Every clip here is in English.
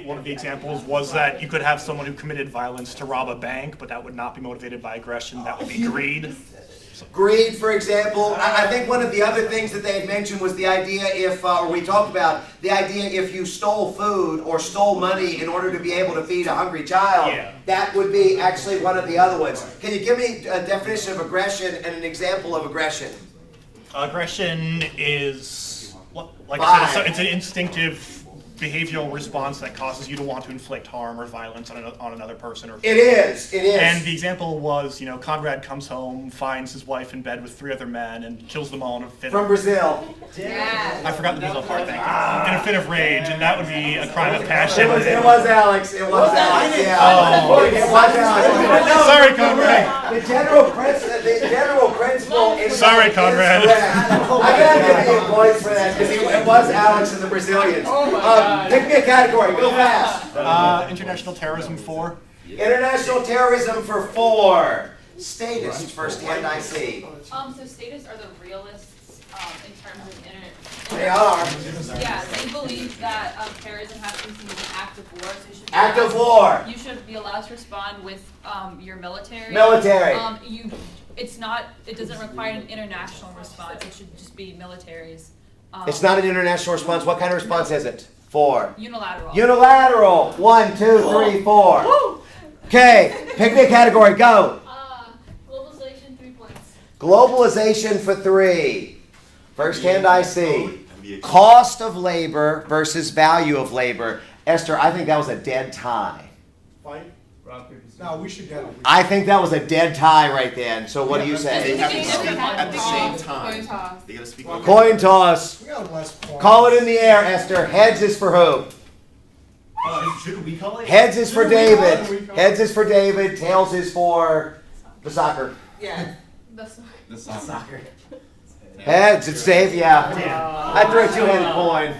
one of the examples was that you could have someone who committed violence to rob a bank, but that would not be motivated by aggression. That would be greed. Greed, for example. I think one of the other things that they had mentioned was the idea or we talked about, the idea if you stole food or stole money in order to be able to feed a hungry child, that would be actually one of the other ones. Can you give me a definition of aggression and an example of aggression? Aggression is, like I said, it's an instinctive behavioral response that causes you to want to inflict harm or violence on another person. It is. And the example was, Conrad comes home, finds his wife in bed with 3 other men, and kills them all in a fit. From Brazil. Yeah. I forgot the Brazil part. Thank you. In a fit of rage, and that would be a crime of passion. It was Alex. It was Alex. Yeah. Oh. It was Alex. Sorry, Conrad. The general principle is. Sorry, Conrad. I gotta give you points for that because it was Alex and the Brazilians. Pick me a category. Go fast. International terrorism 4. International terrorism for 4. Statist, firsthand I see. So statists are the realists in terms of internet. They are. Yeah, they believe that terrorism has to be an act of war. So Act of war. You should be allowed to respond with your military. Military. It doesn't require an international response. It should just be militaries. It's not an international response. What kind of response is it? 4. Unilateral. Unilateral. 1, 2, 3, 4. Okay. Pick me a category. Go. Globalization, 3 points. Globalization for 3. Firsthand I see. Cost of labor versus value of labor. Esther, I think that was a dead tie. Fight? No, we should get it. I think that was a dead tie right then. So what do you say? They have to speak at the same time. Coin toss. They gotta speak. Coin toss. We got less points. Call it in the air, Esther. Heads is for who? Should we call it? Heads is for David. Heads is for David. Tails is for the soccer. Yeah. The Soccer. Heads, it's Dave. Yeah. I threw a 2-handed coin.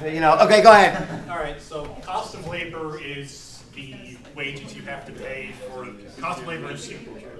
Okay, go ahead. All right. So cost of labor is the wages you have to pay for. Cost of labor is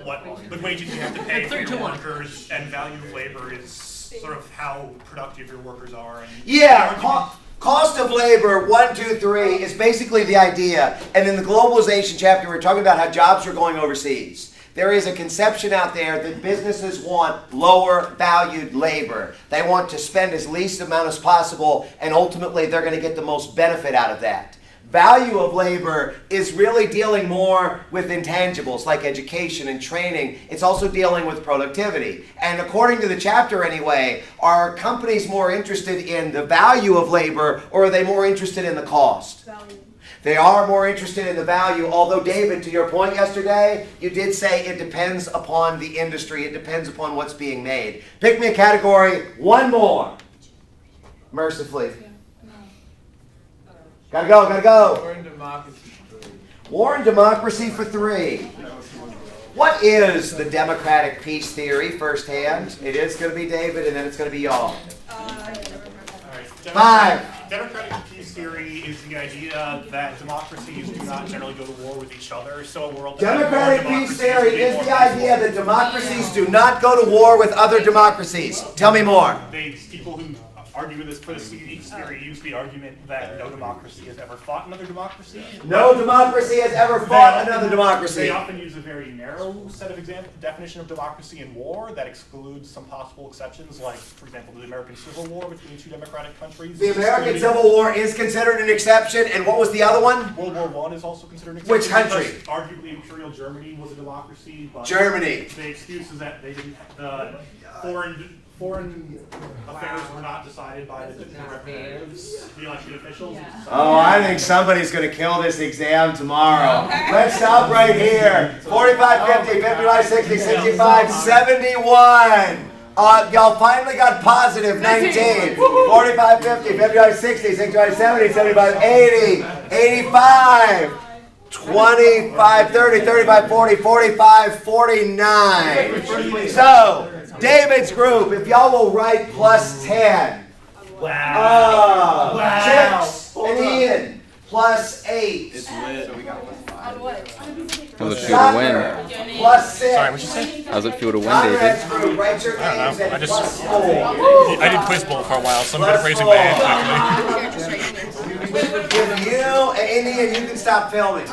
what the wages you have to pay for your workers, and value of labor is sort of how productive your workers are. And Cost of labor, 1, 2, 3, is basically the idea. And in the globalization chapter, we're talking about how jobs are going overseas. There is a conception out there that businesses want lower valued labor. They want to spend as least amount as possible, and ultimately they're going to get the most benefit out of that. Value of labor is really dealing more with intangibles like education and training. It's also dealing with productivity. And according to the chapter anyway, are companies more interested in the value of labor, or are they more interested in the cost? Value. They are more interested in the value, although David, to your point yesterday, you did say it depends upon the industry. It depends upon what's being made. Pick me a category. 1 more. Mercifully. Gotta go. War and democracy. War and democracy for 3. What is the democratic peace theory firsthand? It is going to be David, and then it's going to be y'all. 5. Democratic peace theory is the idea that democracies do not generally go to war with each other. So a world Democratic peace theory is the idea that democracies do not go to war with other democracies. Tell me more. People who argue this for the peace theory use the argument that no democracy has ever fought another democracy. No democracy has ever fought another democracy. They often use a very narrow set of definition of democracy in war that excludes some possible exceptions, like, for example, the American Civil War between 2 democratic countries. The American Civil War is considered an exception, and what was the other one? World War I is also considered an exception. Which country? Arguably, Imperial Germany was a democracy, but Germany. The excuse is that they didn't. Foreign affairs were not decided by the representatives, the elected officials. Yeah. Oh, I think somebody's going to kill this exam tomorrow. Let's stop right here. 45, 50, 55, 60, 65, 71. Y'all finally got positive 19. 45, 50, 55, 60, 65, 70, 75, 80, 85. 25, 30, 35, 40, 45, 49. So, David's group, if y'all will write plus 10. Wow. Chips and Ian, plus 8. It's lit. So we got On what? How does it feel to win? Plus 6. Sorry, what'd you say? How does it feel to win, Conrad's David? group, write your names I and just- plus 4. I did Quiz Bowl for a while, so I'm good at raising my hand quickly. You're just right here. If you, Indian, you can stop filming.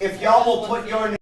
If y'all will put your